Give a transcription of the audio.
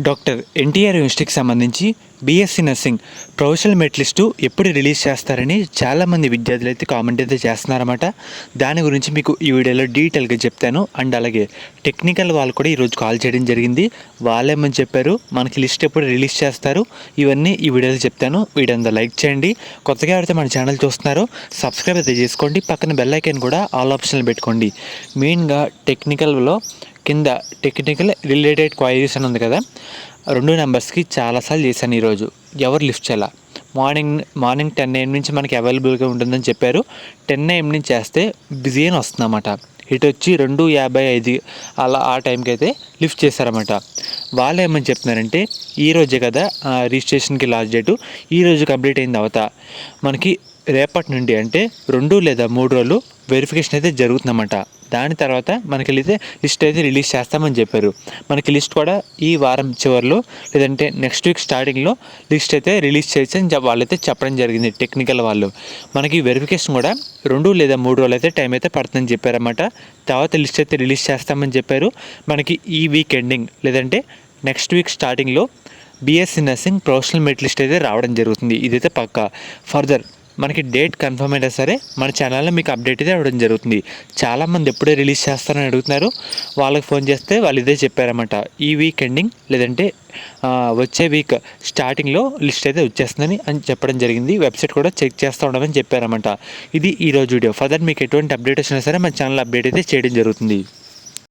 Doctor NTR యూనివర్సిటీకి సంబంధించి BSc nursing professional merit list ఎప్పుడు రిలీజ్ చేస్తారని చాలామంది విద్యార్థులు అయితే కామెంట్ అయితే చేస్తున్నారన్నమాట. దాని గురించి మీకు ఈ వీడియోలో డీటెయిల్గా చెప్తాను. అండ్ అలాగే టెక్నికల్ వాళ్ళు కూడా ఈరోజు కాల్ చేయడం జరిగింది. వాళ్ళేమని చెప్పారు, మనకి లిస్ట్ ఎప్పుడు రిలీజ్ చేస్తారు, ఇవన్నీ ఈ వీడియోలో చెప్తాను. వీడియో లైక్ చేయండి. కొత్తగా ఎవరైతే మన ఛానల్ చూస్తున్నారో సబ్స్క్రైబ్ అయితే చేసుకోండి. పక్కన బెల్ ఐకాన్ కూడా ఆల్ ఆప్షన్లు పెట్టుకోండి. మెయిన్గా టెక్నికల్లో కింద టెక్నికల్ రిలేటెడ్ క్వైరీస్ అని ఉంది కదా, 2 నెంబర్స్కి చాలాసార్లు చేశాను. ఈరోజు ఎవరు లిఫ్ట్ చేయాల. మార్నింగ్ 10 AM నుంచి మనకి అవైలబుల్గా ఉంటుందని చెప్పారు. 10 AM నుంచి చేస్తే బిజీ అని వస్తుందన్నమాట. ఇటు వచ్చి 2:55 అలా ఆ టైంకి అయితే లిఫ్ట్ చేశారన్నమాట. వాళ్ళు ఏమని చెప్తున్నారంటే, ఈరోజే కదా రిజిస్ట్రేషన్కి లాస్ట్ డేటు, ఈరోజు కంప్లీట్ అయిన తర్వాత మనకి రేపటి నుండి అంటే 2 లేదా 3 రోజులు వెరిఫికేషన్ అయితే జరుగుతుందన్నమాట. దాని తర్వాత మనకి అయితే లిస్ట్ అయితే రిలీజ్ చేస్తామని చెప్పారు. మనకి లిస్ట్ కూడా ఈ వారం చివరిలో లేదంటే నెక్స్ట్ వీక్ స్టార్టింగ్లో లిస్ట్ అయితే రిలీజ్ చేయొచ్చని వాళ్ళైతే చెప్పడం జరిగింది టెక్నికల్ వాళ్ళు. మనకి వెరిఫికేషన్ కూడా 2 లేదా 3 రోజులు అయితే టైం అయితే పడుతుందని చెప్పారన్నమాట. తర్వాత లిస్ట్ అయితే రిలీజ్ చేస్తామని చెప్పారు. మనకి ఈ వీక్ ఎండింగ్ లేదంటే నెక్స్ట్ వీక్ స్టార్టింగ్లో BSc nursing professional merit list అయితే రావడం జరుగుతుంది. ఇదైతే పక్కా. ఫర్దర్ మనకి డేట్ కన్ఫర్మ్ అయినా సరే మన ఛానల్లో మీకు అప్డేట్ అయితే అవ్వడం జరుగుతుంది. చాలామంది ఎప్పుడే రిలీజ్ చేస్తారని అడుగుతున్నారు. వాళ్ళకి ఫోన్ చేస్తే వాళ్ళు ఇదే చెప్పారన్నమాట, ఈ వీక్ ఎండింగ్ లేదంటే వచ్చే వీక్ స్టార్టింగ్లో లిస్ట్ అయితే వచ్చేస్తుందని చెప్పడం జరిగింది. వెబ్సైట్ కూడా చెక్ చేస్తూ ఉండమని చెప్పారన్నమాట. ఇది ఈరోజు వీడియో. ఫర్దర్ మీకు ఎటువంటి అప్డేట్ వచ్చినా సరే మన ఛానల్ అప్డేట్ అయితే చేయడం జరుగుతుంది.